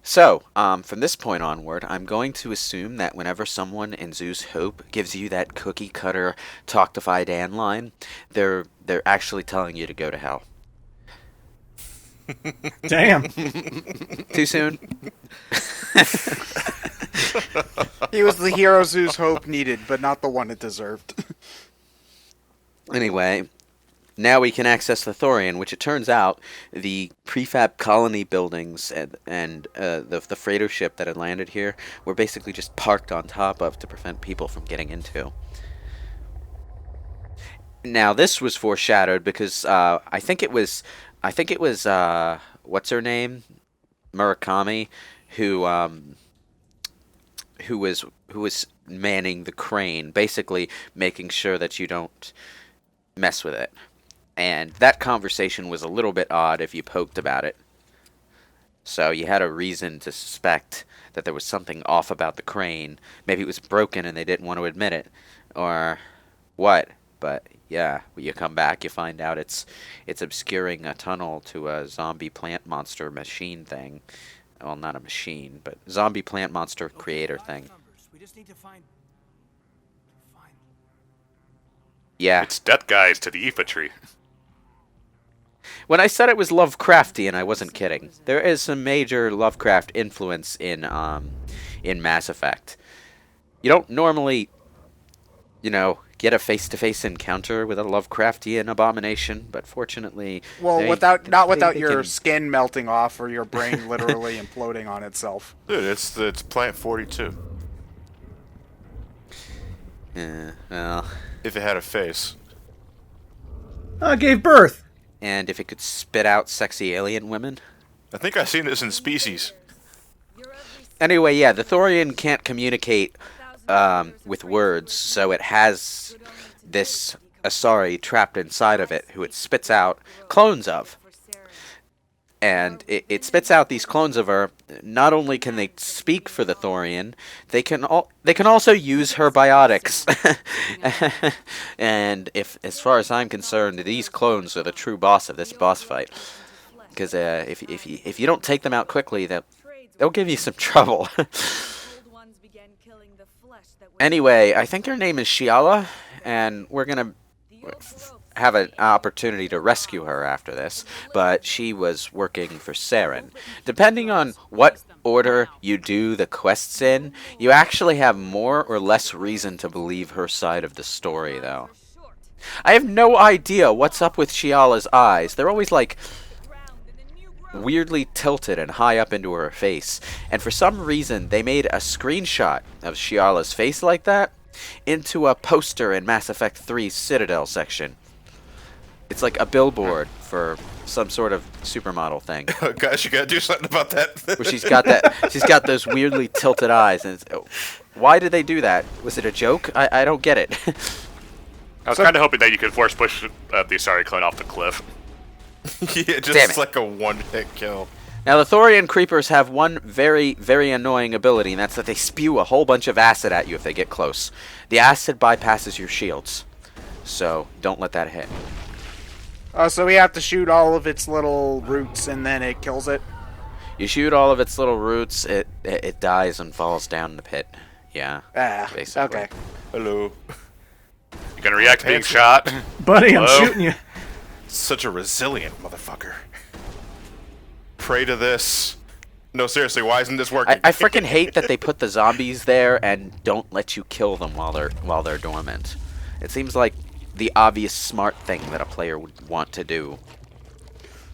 So, from this point onward, I'm going to assume that whenever someone in Zeus Hope gives you that cookie cutter talk to Fi Dan line, they're actually telling you to go to hell. Damn. Too soon? He was the hero Zeus Hope needed, but not the one it deserved. Anyway, now we can access the Thorian, which it turns out the prefab colony buildings and the freighter ship that had landed here were basically just parked on top of to prevent people from getting into. Now this was foreshadowed because I think it was what's her name, Murakami, who was manning the crane, basically making sure that you don't mess with it. And that conversation was a little bit odd if you poked about it. So you had a reason to suspect that there was something off about the crane. Maybe it was broken and they didn't want to admit it, or what. But yeah, when you come back, you find out it's obscuring a tunnel to a zombie plant monster machine thing. Well, not a machine, but zombie plant monster creator thing. We just need to find. Yeah. It's death guys to the Aoife tree. When I said it was Lovecraftian, I wasn't kidding. There is some major Lovecraft influence in Mass Effect. You don't normally, get a face-to-face encounter with a Lovecraftian abomination, but fortunately, Well, they without your can- skin melting off or your brain literally imploding on itself. Dude, it's Plant 42. Well, If it had a face. Gave birth. and if it could spit out sexy alien women. I think I've seen this in Species. Anyway, yeah, the Thorian can't communicate with words, so it has this Asari trapped inside of it, who it spits out clones of. And it spits out these clones of her. Not only can they speak for the Thorian, they can also use her biotics. And as far as I'm concerned, these clones are the true boss of this boss fight. Because if you don't take them out quickly, they'll give you some trouble. Anyway, I think her name is Shiala, and we're gonna have an opportunity to rescue her after this, but she was working for Saren. Depending on what order you do the quests in, you actually have more or less reason to believe her side of the story, though. I have no idea what's up with Shiala's eyes. They're always like weirdly tilted and high up into her face, and for some reason they made a screenshot of Shiala's face like that into a poster in Mass Effect 3's Citadel section. It's like a billboard for some sort of supermodel thing. Oh gosh, you gotta do something about that. Where she's got those weirdly tilted eyes, and why did they do that? Was it a joke? I don't get it. I was kind of hoping that you could force push the Asari clone off the cliff. Yeah, Damn just it. like a one-hit kill. Now, the Thorian creepers have one very, very annoying ability, and that's that they spew a whole bunch of acid at you if they get close. The acid bypasses your shields, so don't let that hit. So we have to shoot all of its little roots and then it kills it? You shoot all of its little roots, it dies and falls down the pit. Yeah, basically. Okay. Hello. You gonna react to being shot? Buddy, I'm Hello? shooting you. Such a resilient motherfucker. Pray to this. No, seriously, why isn't this working? I freaking hate that they put the zombies there and don't let you kill them while they're dormant. It seems like the obvious smart thing that a player would want to do.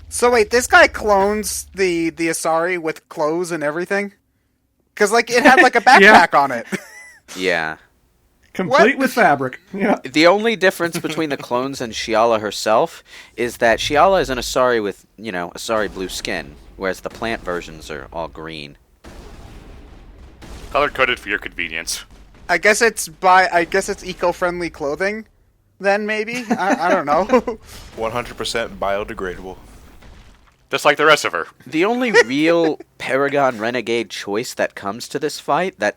So wait, this guy clones the Asari with clothes and everything? Because, like, it had, like, a backpack on it. Yeah. Complete with fabric. Yeah. The only difference between the clones and Shiala herself is that Shiala is an Asari with, Asari blue skin, whereas the plant versions are all green. Color-coded for your convenience. I guess it's eco-friendly clothing, then, maybe? I don't know. 100% biodegradable. Just like the rest of her. The only real Paragon Renegade choice that comes to this fight that,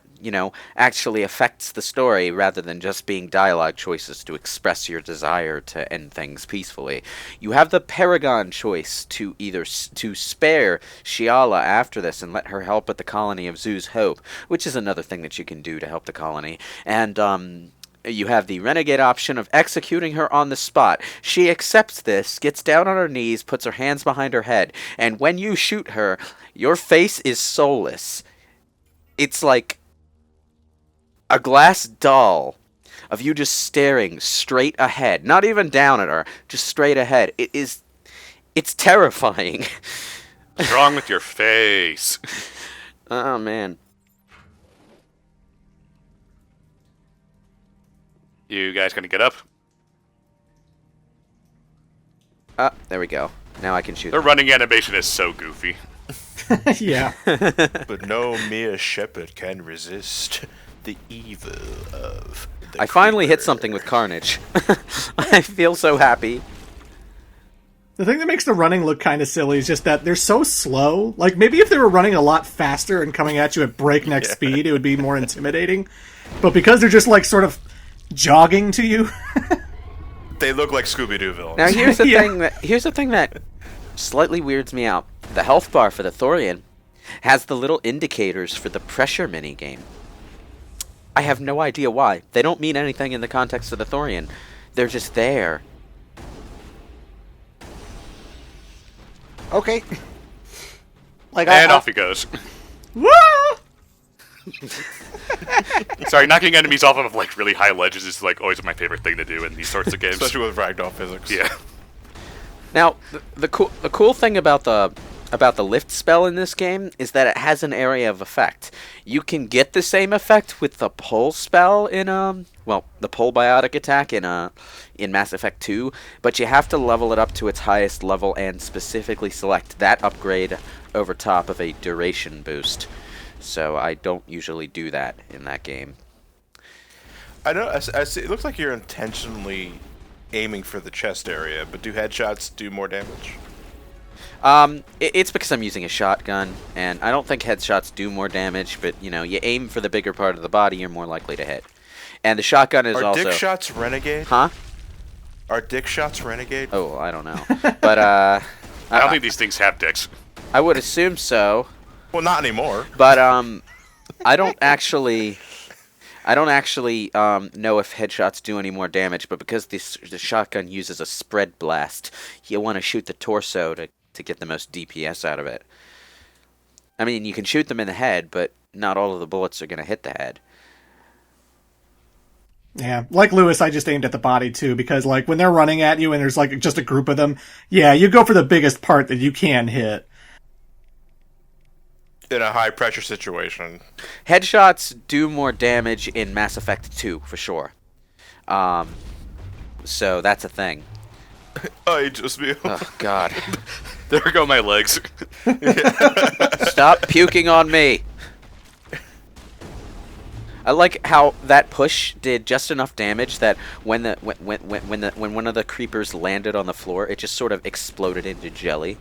actually affects the story rather than just being dialogue choices to express your desire to end things peacefully. You have the Paragon choice to either to spare Shiala after this and let her help at the colony of Zoo's Hope, which is another thing that you can do to help the colony, and you have the renegade option of executing her on the spot. She accepts this, gets down on her knees, puts her hands behind her head, and when you shoot her, your face is soulless. It's like a glass doll of you just staring straight ahead, not even down at her, just straight ahead. It's terrifying. What's wrong with your face? Oh, man. You guys gonna get up? There we go. Now I can shoot The them. running animation is so goofy. Yeah. But no mere Shepard can resist the evil of the I finally hit creeper. something with Carnage. I feel so happy. The thing that makes the running look kind of silly is just that they're so slow. Like, maybe if they were running a lot faster and coming at you at breakneck speed, it would be more intimidating. But because they're just, like, sort of jogging to you... They look like Scooby-Doo villains. Now here's the Yeah. thing that slightly weirds me out. The health bar for the Thorian has the little indicators for the pressure minigame. I have no idea why. They don't mean anything in the context of the Thorian. They're just there. Okay. Like And off he goes. Woo! Sorry, knocking enemies off of like really high ledges is like always my favorite thing to do in these sorts of games. Especially with ragdoll physics. Yeah. Now, the cool thing about the lift spell in this game is that it has an area of effect. You can get the same effect with the pull spell in the pull biotic attack in Mass Effect 2, but you have to level it up to its highest level and specifically select that upgrade over top of a duration boost. So I don't usually do that in that game. I know. I see. It looks like you're intentionally aiming for the chest area, but do headshots do more damage? It's because I'm using a shotgun, and I don't think headshots do more damage, but, you aim for the bigger part of the body, you're more likely to hit. And the shotgun is Are also... dick shots renegade? Huh? Are dick shots renegade? Oh, I don't know. But, I don't think these things have dicks. I would assume so, Well, not anymore. but, I don't actually know if headshots do any more damage, but because the shotgun uses a spread blast, you want to shoot the torso to get the most DPS out of it. I mean, you can shoot them in the head, but not all of the bullets are going to hit the head. Yeah, like Lewis, I just aimed at the body, too, because, like, when they're running at you and there's, like, just a group of them, yeah, you go for the biggest part that you can hit. In a high pressure situation. Headshots do more damage in Mass Effect 2, for sure. So that's a thing. I just be. Oh, God. There go my legs. Stop puking on me! I like how that push did just enough damage that when one of the creepers landed on the floor, it just sort of exploded into jelly.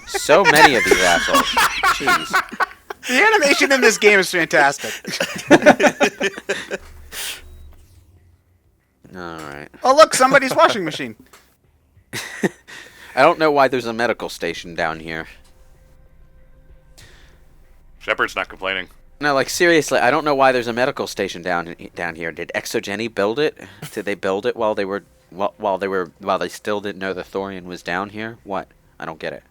So many of these assholes. Jeez. the animation in this game is fantastic. Alright. Oh look, somebody's washing machine. I don't know why there's a medical station down here. Shepard's not complaining. No, like, seriously, I don't know why there's a medical station down here. Did Exogeny build it? Did they build it while they still didn't know the Thorian was down here? What? I don't get it.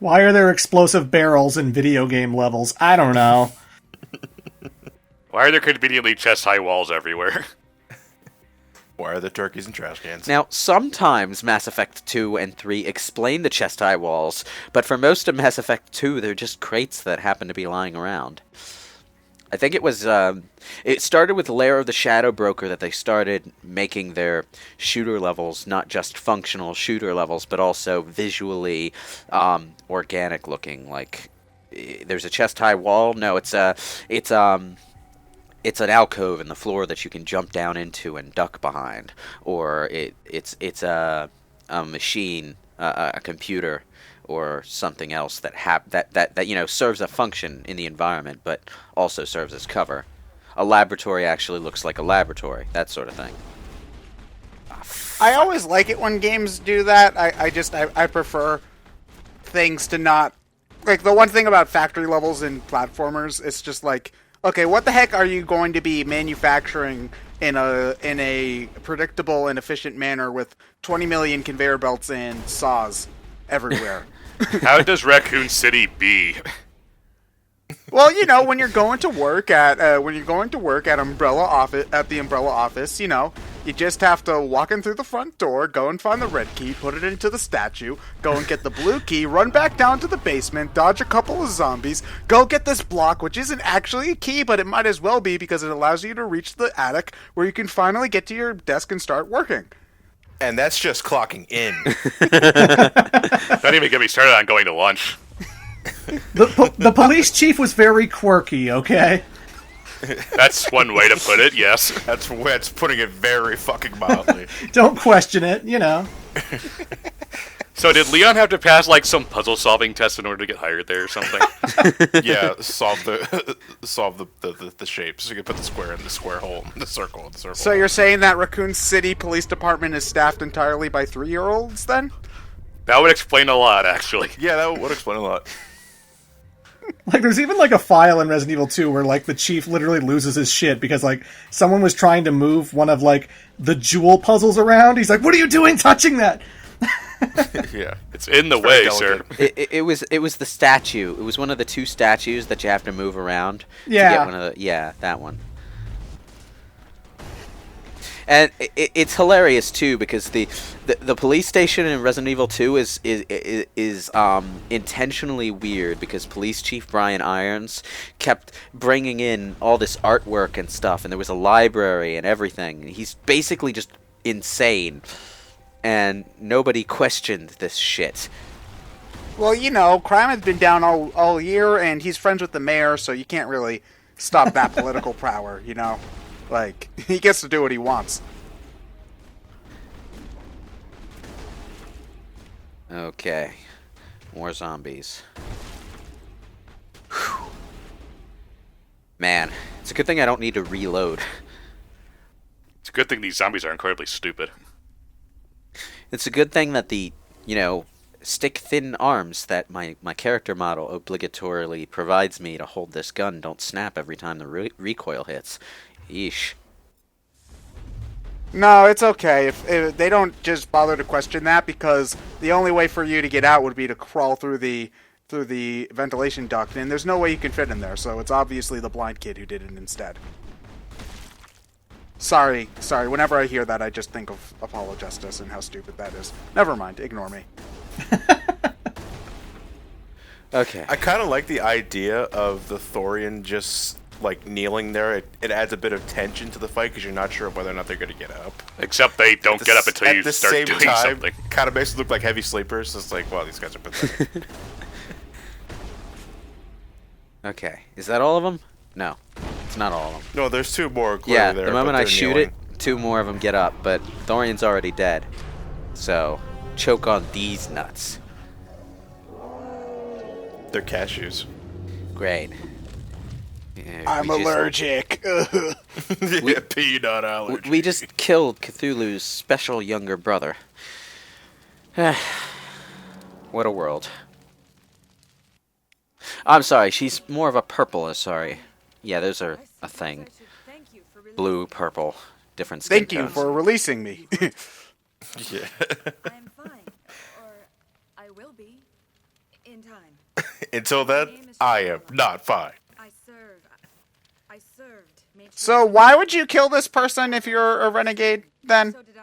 Why are there explosive barrels in video game levels? I don't know. Why are there conveniently chest-high walls everywhere? Why are the turkeys and trash cans? Now, sometimes Mass Effect 2 and 3 explain the chest-high walls, but for most of Mass Effect 2, they're just crates that happen to be lying around. I think it started with Lair of the Shadow Broker that they started making their shooter levels not just functional shooter levels, but also visually organic looking. Like, there's a chest-high wall. No, it's an alcove in the floor that you can jump down into and duck behind, or it's a machine, a computer, or something else that serves a function in the environment, but also serves as cover. A laboratory actually looks like a laboratory, that sort of thing. I always like it when games do that. I prefer things to not... Like, the one thing about factory levels in platformers, it's just like, okay, what the heck are you going to be manufacturing in a predictable and efficient manner with 20 million conveyor belts and saws everywhere? How does Raccoon City be? Well, when you're going to work at Umbrella office at the Umbrella office, you just have to walk in through the front door, go and find the red key, put it into the statue, go and get the blue key, run back down to the basement, dodge a couple of zombies, go get this block, which isn't actually a key, but it might as well be because it allows you to reach the attic where you can finally get to your desk and start working. And that's just clocking in. Don't even get me started on going to lunch. The police chief was very quirky, okay? That's one way to put it, yes. That's putting it very fucking mildly. Don't question it, So did Leon have to pass like some puzzle solving test in order to get hired there or something? Yeah, solve the shapes. So you can put the square in the square hole, the circle in the circle. So you're saying that Raccoon City Police Department is staffed entirely by 3-year-olds then? That would explain a lot, actually. Yeah, that would explain a lot. Like, there's even, like, a file in Resident Evil 2 where, like, the chief literally loses his shit because, like, someone was trying to move one of, like, the jewel puzzles around. He's like, what are you doing touching that? Yeah, it's in the way, sir. It was the statue. It was one of the 2 statues that you have to move around Yeah. to get one of the... Yeah, that one. And it's hilarious too because the police station in Resident Evil 2 is intentionally weird because Police Chief Brian Irons kept bringing in all this artwork and stuff, and there was a library and everything. He's basically just insane, and nobody questioned this shit. Well, crime has been down all year, and he's friends with the mayor, so you can't really stop that political power, Like, he gets to do what he wants. Okay. More zombies. Whew. Man, it's a good thing I don't need to reload. It's a good thing these zombies are incredibly stupid. It's a good thing that the, stick-thin arms that my character model obligatorily provides me to hold this gun don't snap every time the recoil hits. Yeesh. No, it's okay. If they don't just bother to question that, because the only way for you to get out would be to crawl through the ventilation duct, and there's no way you can fit in there, so it's obviously the blind kid who did it instead. Sorry. Whenever I hear that, I just think of Apollo Justice and how stupid that is. Never mind. Ignore me. Okay. I kind of like the idea of the Thorian just like kneeling there. It adds a bit of tension to the fight because you're not sure whether or not they're going to get up. Except they don't get up until you the start same doing time, something. Kind of makes them look like heavy sleepers. It's like, wow, these guys are pathetic. Okay. Is that all of them? No. It's not all of them. No, there's 2 more. Yeah, there, the moment but I they're shoot kneeling. it, 2 more of them get up, but Thorian's already dead. So, choke on these nuts. They're cashews. Great. Yeah, I'm allergic. Yeah, peanut allergy. We just killed Cthulhu's special younger brother. What a world. I'm sorry, she's more of a purple, sorry. Yeah, those are a thing. Blue, purple, different skin Thank you tones. for releasing me. Yeah. I'm fine. Or I will be. In time. Until then, I am not fine. I served. Made sure So why would you kill this person if you're a renegade, then? so did I.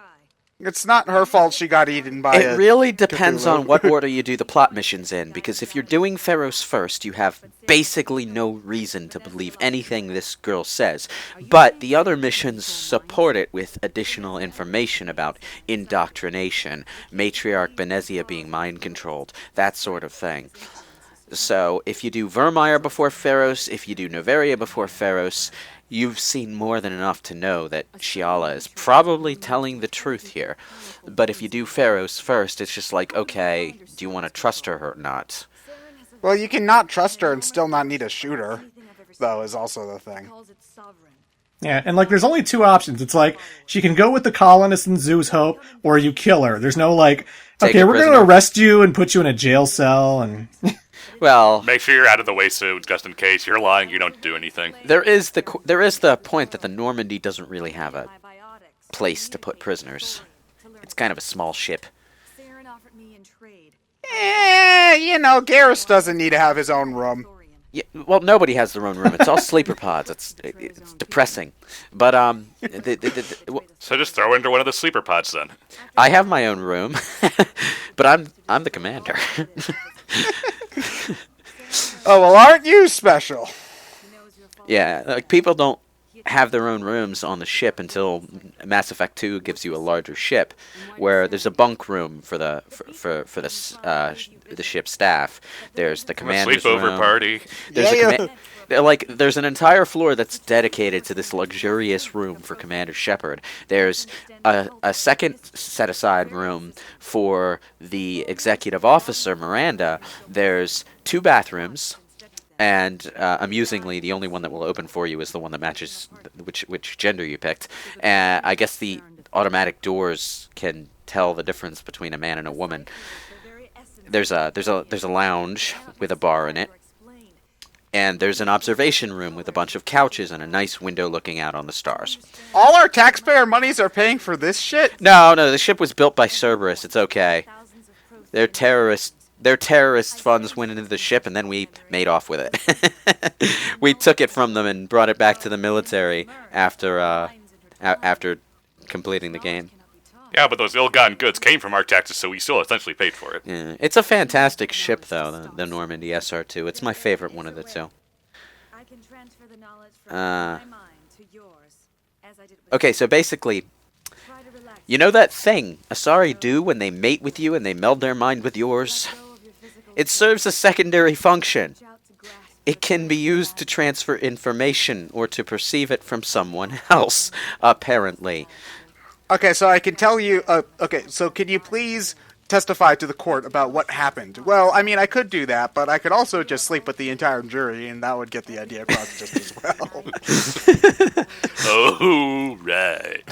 It's not her fault she got eaten by It a... really depends Cthulhu. on what order you do the plot missions in, because if you're doing Pharaohs first, you have basically no reason to believe anything this girl says. But the other missions support it with additional information about indoctrination, Matriarch Benezia being mind-controlled, that sort of thing. So, if you do Vermeer before Pharaohs, if you do Novaria before Pharaohs, You've seen more than enough to know that Shiala is probably telling the truth here. But if you do Pharaoh's first, it's just like, okay, do you want to trust her or not? Well, you can not trust her and still not need a shooter, though, is also the thing. Yeah, and like there's only two options. It's like she can go with the colonists in Zoo's Hope, or you kill her. There's no like, Take okay, her we're going to prisoner. arrest you and put you in a jail cell, and Well, Make sure you're out of the way soon, just in case. You're lying, you don't do anything. there is the point that the Normandy doesn't really have a place to put prisoners. It's kind of a small ship. Garrus doesn't need to have his own room. Yeah, well, nobody has their own room. It's all sleeper pods. It's depressing. But So just throw her into one of the sleeper pods then. I have my own room, but I'm the commander. Oh, well, aren't you special? Yeah, like people don't have their own rooms on the ship until Mass Effect 2 gives you a larger ship, where there's a bunk room for the ship staff. There's the commander's Sleepover room. party. There's there's an entire floor that's dedicated to this luxurious room for Commander Shepard. There's a second set aside room for the executive officer Miranda. There's 2 bathrooms. And amusingly, the only one that will open for you is the one that matches which gender you picked. I guess the automatic doors can tell the difference between a man and a woman. There's a lounge with a bar in it, and there's an observation room with a bunch of couches and a nice window looking out on the stars. All our taxpayer monies are paying for this shit? No, the ship was built by Cerberus. It's okay. Their terrorist funds went into the ship, and then we made off with it. We took it from them and brought it back to the military after completing the game. Yeah, but those ill-gotten goods came from our taxes, so we still essentially paid for it. Yeah. It's a fantastic ship, though, the Normandy SR2. It's my favorite one of the two. Okay, so basically, you know that thing Asari do when they mate with you and they meld their mind with yours? It serves a secondary function. It can be used to transfer information or to perceive it from someone else, apparently. Okay, so I can tell you... so can you please testify to the court about what happened? Well, I mean, I could do that, but I could also just sleep with the entire jury, and that would get the idea across just as well. Oh, right.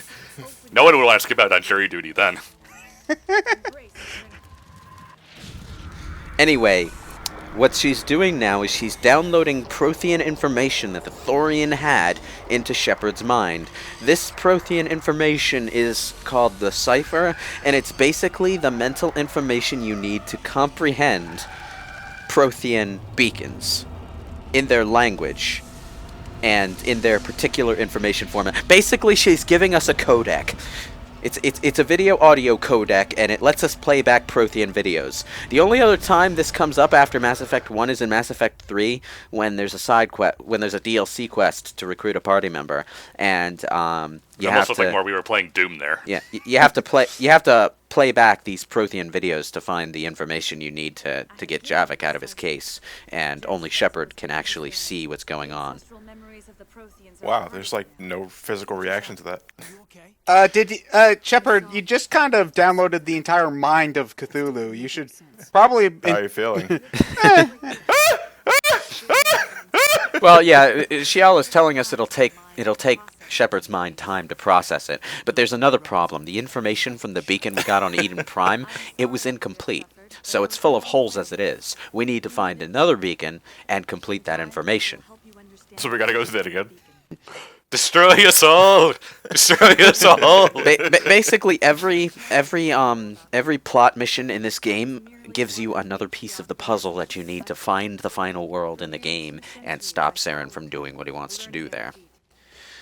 No one would want to skip out on jury duty then. Anyway, what she's doing now is she's downloading Prothean information that the Thorian had into Shepard's mind. This Prothean information is called the Cipher, and it's basically the mental information you need to comprehend Prothean beacons in their language and in their particular information format. Basically, she's giving us a codec. It's a video audio codec, and it lets us play back Prothean videos. The only other time this comes up after Mass Effect 1 is in Mass Effect 3, when there's a side quest, when there's a DLC quest to recruit a party member, and you It have almost looked to. like more we were playing Doom there. Yeah, you have to play. You have to play back these Prothean videos to find the information you need to get Javik out of his case, and only Shepard can actually see what's going on. Wow, there's like no physical reaction to that. Shepard, you just kind of downloaded the entire mind of Cthulhu. You should probably... How are you feeling? Well, yeah, Shiala's telling us it'll take Shepard's mind time to process it. But there's another problem. The information from the beacon we got on Eden Prime, it was incomplete. So it's full of holes as it is. We need to find another beacon and complete that information. So we gotta go through that again. Destroy us all! Destroy us all! Basically, every plot mission in this game gives you another piece of the puzzle that you need to find the final world in the game and stop Saren from doing what he wants to do there.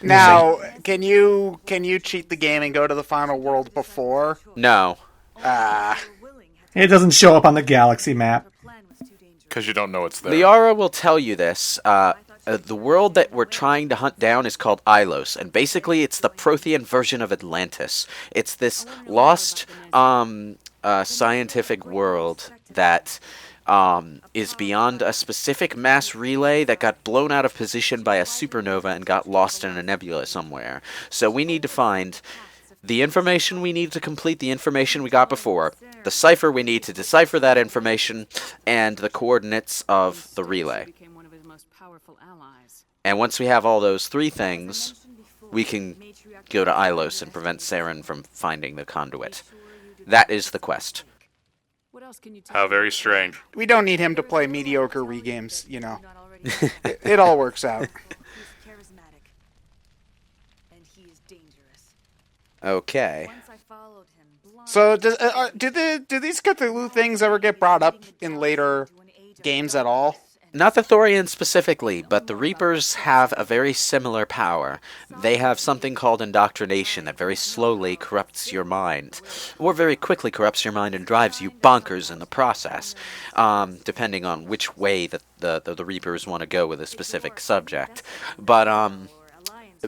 Now, can you cheat the game and go to the final world before? No. it doesn't show up on the galaxy map. Because you don't know it's there. Liara will tell you this. The world that we're trying to hunt down is called Ilos, and basically it's the Prothean version of Atlantis. It's this lost scientific world that is beyond a specific mass relay that got blown out of position by a supernova and got lost in a nebula somewhere. So we need to find the information we need to complete the information we got before, the cipher we need to decipher that information, and the coordinates of the relay. And once we have all those three things, we can go to Ilos and prevent Saren from finding the conduit. That is the quest. How very strange. We don't need him to play mediocre Wii games, you know. It all works out. He's charismatic. And he is dangerous. Okay. Once I followed him blind. So, do these Cthulhu things ever get brought up in later games at all? Not the Thorians specifically, but the Reapers have a very similar power. They have something called indoctrination that very slowly corrupts your mind, or very quickly corrupts your mind and drives you bonkers in the process, depending on which way the Reapers want to go with a specific subject. But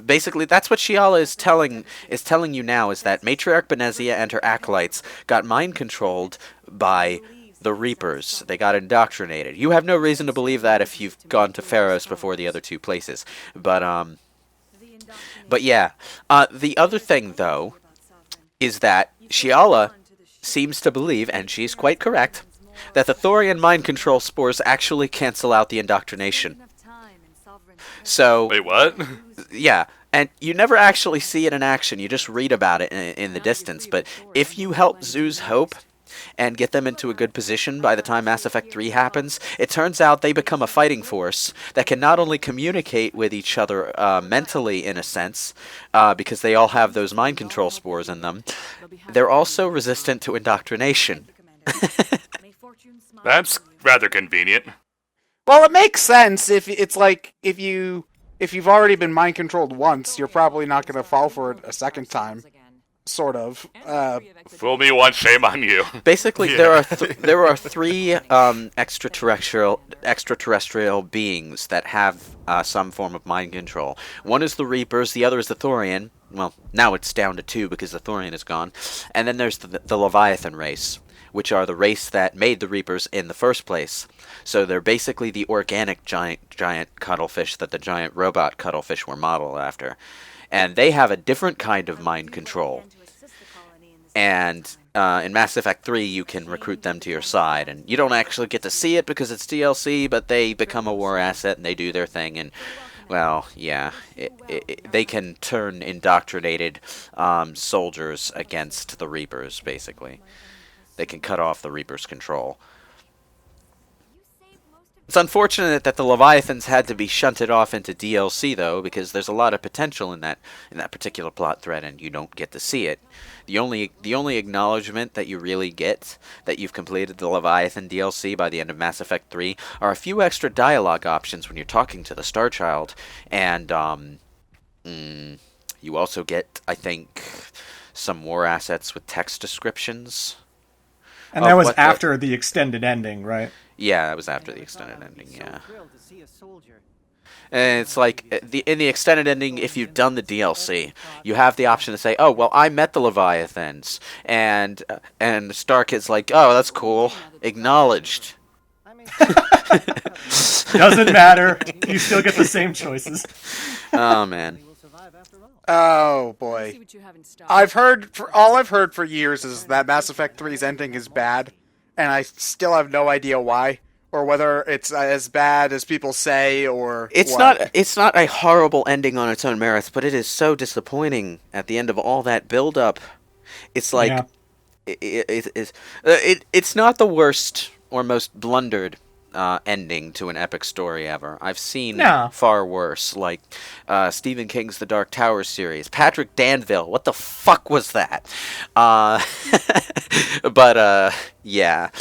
basically, that's what Shiala is telling you now, is that Matriarch Benezia and her acolytes got mind controlled by the Reapers. They got indoctrinated. You have no reason to believe that if you've gone to Pharos before the other two places. But yeah. The other thing, though, is that Shiala seems to believe, and she's quite correct, that the Thorian mind control spores actually cancel out the indoctrination. So, Wait, what? yeah, and you never actually see it in action. You just read about it in the distance. But if you help Zeus Hope and get them into a good position by the time Mass Effect 3 happens, it turns out they become a fighting force that can not only communicate with each other mentally, in a sense, because they all have those mind control spores in them, they're also resistant to indoctrination. That's rather convenient. Well, it makes sense if it's like if you've already been mind controlled once, you're probably not going to fall for it a second time. Sort of. Fool me once, shame on you. Basically, there are three extraterrestrial beings that have some form of mind control. One is the Reapers, the other is the Thorian. Well, now it's down to two because the Thorian is gone. And then there's the Leviathan race, which are the race that made the Reapers in the first place. So they're basically the organic giant cuttlefish that the giant robot cuttlefish were modeled after. And they have a different kind of mind control. And in Mass Effect 3, you can recruit them to your side. And you don't actually get to see it because it's DLC, but they become a war asset and they do their thing. And, well, yeah, they can turn indoctrinated soldiers against the Reapers, basically. They can cut off the Reapers' control. It's unfortunate that the Leviathans had to be shunted off into DLC, though, because there's a lot of potential in that particular plot thread, and you don't get to see it. The only acknowledgement that you really get that you've completed the Leviathan DLC by the end of Mass Effect 3 are a few extra dialogue options when you're talking to the Starchild, and you also get, I think, some war assets with text descriptions. And that was after the extended ending, right? Yeah, that was after the extended ending, yeah. And it's like, in the extended ending, if you've done the DLC, you have the option to say, oh, well, I met the Leviathans. And Starkid's like, oh, that's cool. Acknowledged. Doesn't matter. You still get the same choices. Oh, man. Oh boy. I've heard for years is that Mass Effect 3's ending is bad, and I still have no idea why, or whether it's as bad as people say, or it's what. It's not a horrible ending on its own merits, but it is so disappointing at the end of all that build up. It's like it's not the worst or most blundered ending to an epic story ever. I've seen far worse, like Stephen King's The Dark Tower series. Patrick Danville, what the fuck was that? But yeah.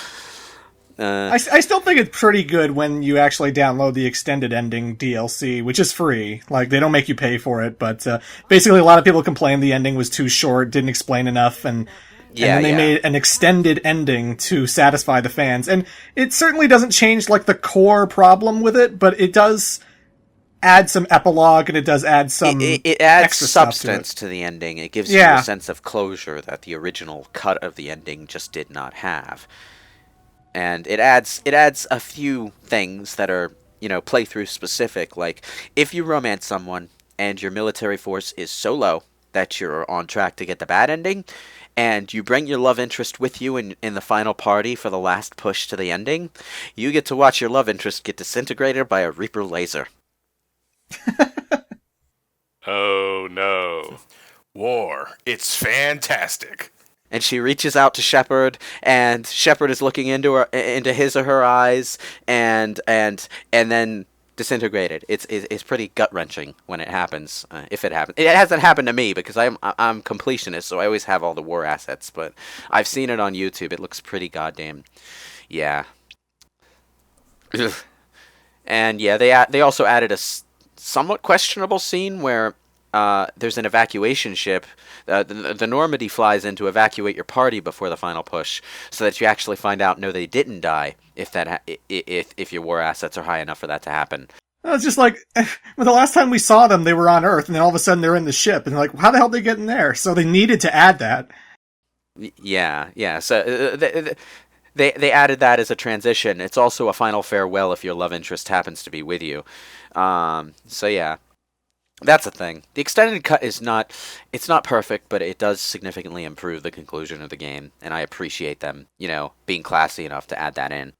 I still think it's pretty good when you actually download the extended ending DLC, which is free. Like, they don't make you pay for it, but basically a lot of people complained the ending was too short, didn't explain enough, and then they made an extended ending to satisfy the fans. And it certainly doesn't change, like, the core problem with it, but it does add some epilogue, and it does add some it adds extra substance stuff to the ending. It gives you a sense of closure that the original cut of the ending just did not have. and it adds a few things that are playthrough specific. Like if you romance someone and your military force is so low that you're on track to get the bad ending, and you bring your love interest with you in the final party for the last push to the ending, you get to watch your love interest get disintegrated by a Reaper laser. Oh no. War. It's fantastic. And she reaches out to Shepard, and Shepard is looking into his or her eyes, and then disintegrated. It's pretty gut wrenching when it happens. If it happens, it hasn't happened to me because I'm completionist, so I always have all the war assets. But I've seen it on YouTube. It looks pretty goddamn, yeah. And yeah, they also added a somewhat questionable scene where there's an evacuation ship. The Normandy flies in to evacuate your party before the final push, so that you actually find out no, they didn't die if your war assets are high enough for that to happen. It's just like, well, the last time we saw them, they were on Earth, and then all of a sudden they're in the ship, and like, how the hell did they get in there? So they needed to add that. Yeah. So they added that as a transition. It's also a final farewell if your love interest happens to be with you. So yeah. That's a thing. The extended cut it's not perfect, but it does significantly improve the conclusion of the game, and I appreciate them, being classy enough to add that in.